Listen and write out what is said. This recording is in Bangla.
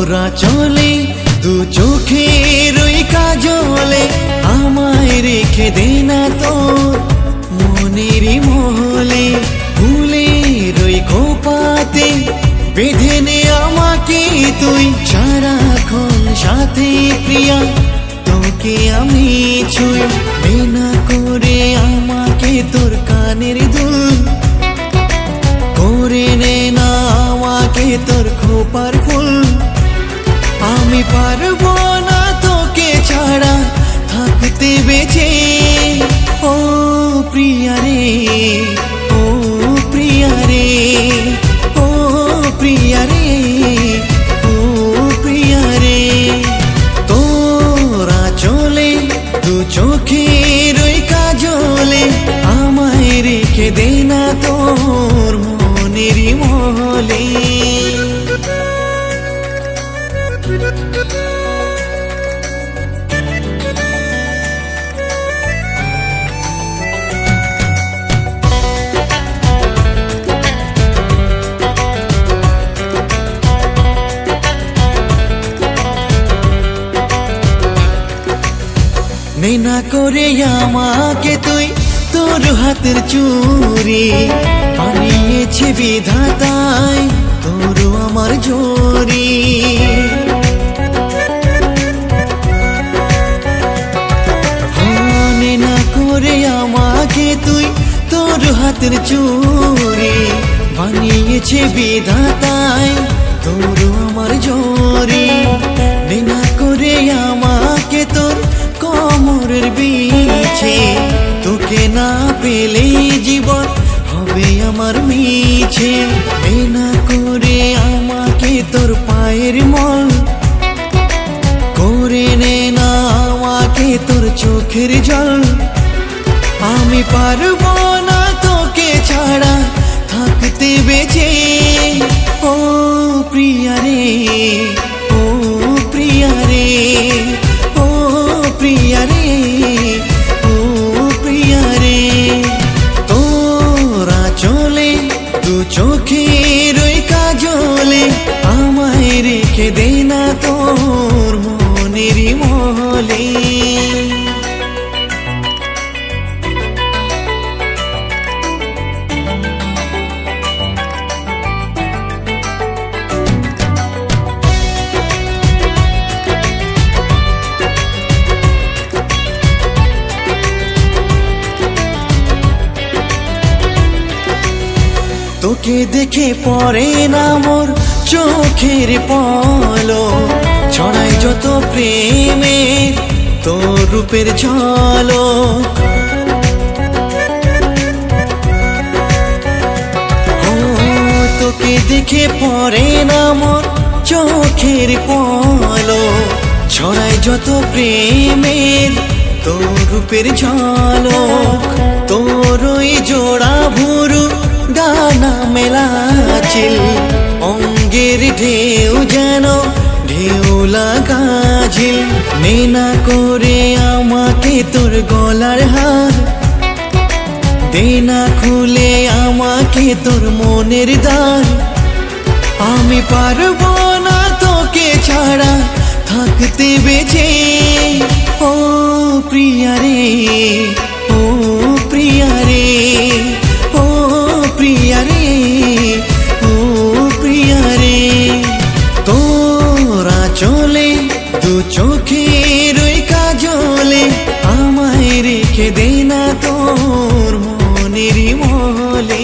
তোরা চলে দু চোখের ওই কাজলে আমায় রেখে দে না তোর মনেরই মহলে। ফুলের ওই খোপাতে বেঁধে নে আমাকে তুই সারাক্ষণ সাথে প্রিয়া, তোকে আমি ছুঁই বেনা করে আমাকে তোর কানের দুল করে নে না আমাকে তোর খোপার ফুল। আমি পারবো না তোকে ছাড়া থাকতে বেঁচে, ও প্রিয়া রে, ও প্রিয়া রে, ও প্রিয়া রে, ও প্রিয়া রে। তোরা চলে দু চোখের ওই কাজলে আমায় রেখে দে না তোর মনেরই মহলে। নেনা করে আমাকে তুই তোর হাতের চুরি বানিয়েছে বিধাতায় তোর আমার জোরি। নেনা করে আমাকে তুই তোর হাতের চুরি বানিয়েছে বিধাতায় তোর আমার জোরি। নেনা করে আমাকে তোর কোমরের বিছে, তোকে না পেলে জীবন হবে আমার মিছে। বেনা করে আমাকে তোর পায়ের মল করে নে না আমাকে তোর চোখের জল। আমি পারবো না তোকে ছাড়া থাকতে বেঁচে, ও প্রিয়া রে, ও প্রিয়া রে, ও প্রিয়া রে, ও প্রিয়া রে। তোরা চলে দু চোখের ওই কাজলে আমায় রেখে দে না তোর মনেরই মহলে। তোকে দেখে পড়ে না মোর চোখের পলক, ছড়াই যত প্রেমের তোর রূপের ঝলক। তোকে দেখে পড়ে না মোর চোখের পলক, ছড়াই যত প্রেমের তোর রূপের ঝলক। তোর ওই জোড়া ভুরু ডানা মেলা চিল অঙ্গের ঢেউ যেন ঢেউ লাগা ঝিল। নেনা করে আমাকে তোর গলার হার দেনা খুলে আমাকে তোর মনের দ্বার। আমি পারবো না তোকে ছাড়া থাকতে বেঁচে, ও প্রিয়া রে, ও প্রিয়া রে, ও প্রিয়া রে, ও প্রিয়া রে। তোরা চলে দু চোখের ওই কাজলে আমায় রেখে দে না তোর মনেরই মহলে।